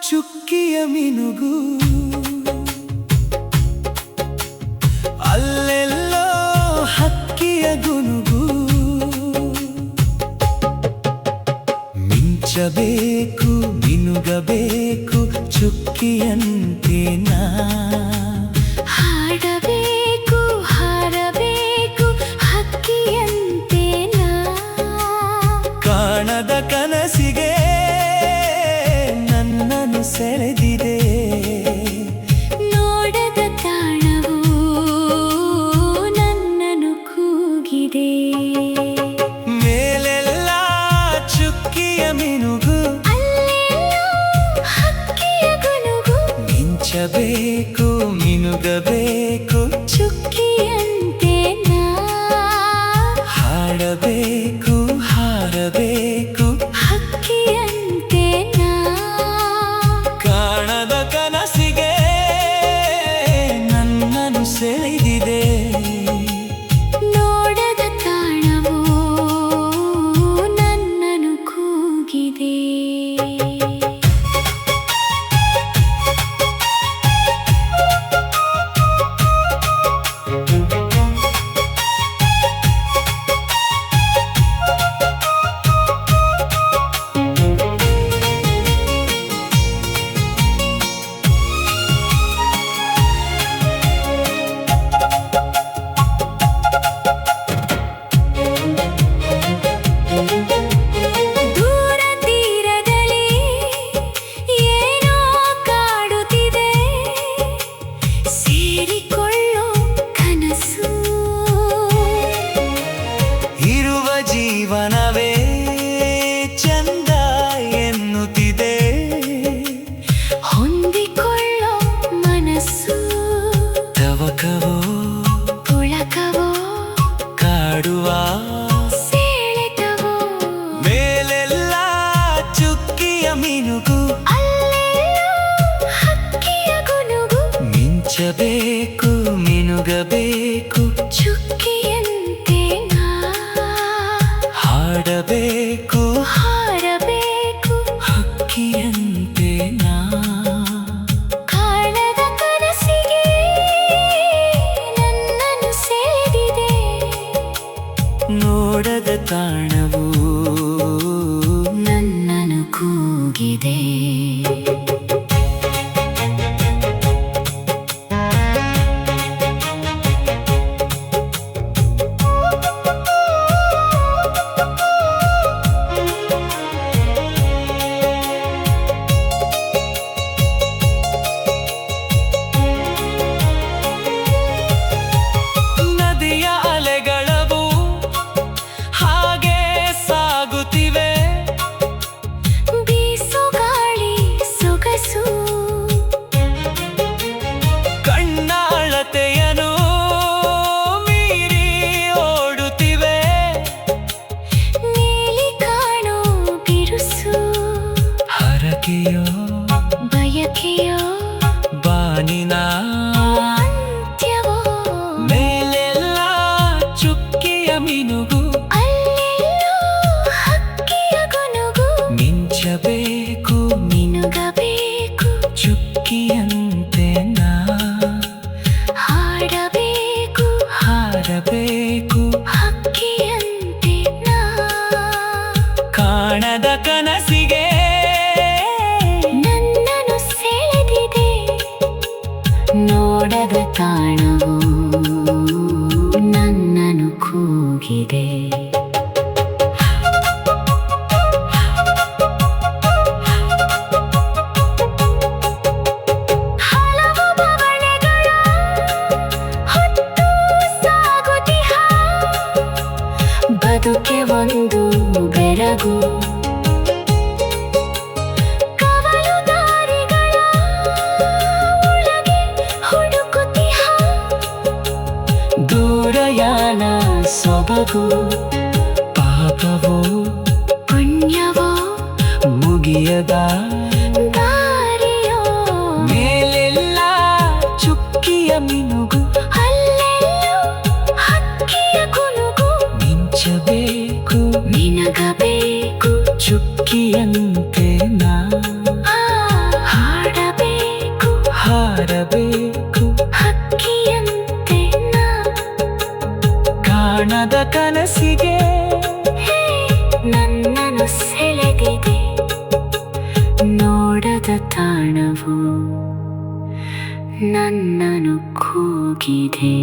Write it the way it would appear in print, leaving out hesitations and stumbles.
ಚುಕ್ಕಿಯ ಮಿನುಗು ಅಲ್ಲೆಲ್ಲೋ ಹಕ್ಕಿಯ ಗುನುಗು ಮಿಂಚಬೇಕು ಮಿನುಗಬೇಕು ಚುಕ್ಕಿಯಂತೆ ನಾ ಹಾಡಬೇಕು ಹಾರಬೇಕು ಹಕ್ಕಿಯಂತೆ ನಾ ಕಾಣದ ಕನಸಿಗೆ ನನ್ನನ್ನು ಸೆಳೆದಿದೆ ನೋಡದ ತಾಣವು ನನ್ನನ್ನು ಕೂಗಿದೆ ಮೇಲೆಲ್ಲ ಚುಕ್ಕಿಯ ಮಿನುಗು ಅಲ್ಲೆಲ್ಲೋ ಹಕ್ಕಿಯ ಗುನುಗು ಮಿಂಚಬೇಕು ಮಿನುಗಬೇಕು ಚುಕ್ಕಿಯಂತೆ ನಾ ಹಾಡಬೇಕು ಹಾರಬೇಕು ಹಕ್ಕಿಯಂತೆ ನಾ ಕಾಣದ ಕನಸಿಗೆ ನನ್ನನ್ನು ಸೆಳೆದಿದೆ ನೋಡದ ತಾಣವು ನನ್ನನ್ನು ಕೂಗಿದೆ ದೂರ ತೀರದಲ್ಲಿ ಏನೋ ಕಾಡುತ್ತಿದೆ ಸೇರಿಕೊಳ್ಳೋ ಕನಸು ಇರುವ ಜೀವನವೇ ಚಂದ ಎನ್ನುತ್ತಿದೆ ಹೊಂದಿಕೊಳ್ಳೋ ಮನಸ್ಸು ತವಕವೋ ಪುಳಕವೋ ಕಾಡುವ ಸೆಳೆತವೋ ಮೇಲೆಲ್ಲ ಚುಕ್ಕಿಯ ಮಿನುಗು ಅಲ್ಲೆಲ್ಲೋ ಹಕ್ಕಿಯ ಗುನುಗು ಮಿಂಚಬೇಕು ಮಿನುಗಬೇಕು ಚುಕ್ಕಿಯಂತೆ ನಾ ಹಾಡಬೇಕು ಹಾರಬೇಕು ಹಕ್ಕಿಯಂತೆ ನಾ ಕಾಣದ ಕನಸಿಗೆ ನನ್ನನ್ನು ಸೆಳೆದಿದೆ ನೋಡದ ತಾಣವು ನನ್ನನ್ನು ಕೂಗಿದೆ ನದಿಯ ಅಲೆಗಳವು ಹಾಗೆ ಸಾಗುತ್ತಿವೆ ಬೀಸು ಗಾಳಿ ಸೊಗಸು ಕಣ್ಣ ಅಳತೆಯನು ಮೀರಿ ಓಡುತ್ತಿವೆ ನೀಲಿ ಕಾಣೋ ಬಿರುಸು ಹರಕೆಯೋ ಬಯಕೆಯೋ ಬಾನಿನ ಅಂತ್ಯವೋ ಮೇಲೆಲ್ಲ ಚುಕ್ಕಿಯ ಮಿನುಗು ಅಲ್ಲೆಲ್ಲೋ ಹಕ್ಕಿಯ ಗುನುಗು ಮಿಂಚಬೇಕು ಮಿನುಗಬೇಕು ಚುಕ್ಕಿಯಂತೆ ನಾ ಹಾಡಬೇಕು ಹಾರಬೇಕು ಹಕ್ಕಿಯಂತೆ ನಾ ಕಾಣದ ಕನಸಿಗೆ ನನ್ನನ್ನು ಸೆಳೆದಿದೆ ನೋಡದ ತಾಣವು ನನ್ನನ್ನು ಕೂಗಿದೆ ಹಲವು ಬವಣೆಗಳ ಹೊತ್ತು ಸಾಗುತ್ತಿಹ ಬದುಕೆ ಒಂದು ಬೆರಗು ಕವಲು ದಾರಿಗಳ ಒಳಗೆ ಹುಡುಕುತ್ತಿಹ ದೂರಯಾನ ಸೊಬಗು ಪಾಪವೋ ಪುಣ್ಯವೋ ಮುಗಿಯದ ದಾರಿಯೋ ಮೇಲೆಲ್ಲ ಚುಕ್ಕಿಯ ಮಿನುಗು ಅಲ್ಲೆಲ್ಲೋ ಹಕ್ಕಿಯ ಗುನುಗು ಮಿಂಚಬೇಕು ನಿನಗಬೇಕು ಚುಕ್ಕಿಯಂತೆ ನಾ ಆ ಹಾಡಬೇಕು ಹಕ್ಕಿಯಂತೆ ನಾ ಕಾಣದ ಕನಸಿಗೆ ಹೇ ನನ್ನನ್ನು ಸೆಳೆದಿದೆ ನೋಡದ ತಾಣವು ನನ್ನನ್ನು ಕೂಗಿದೆ.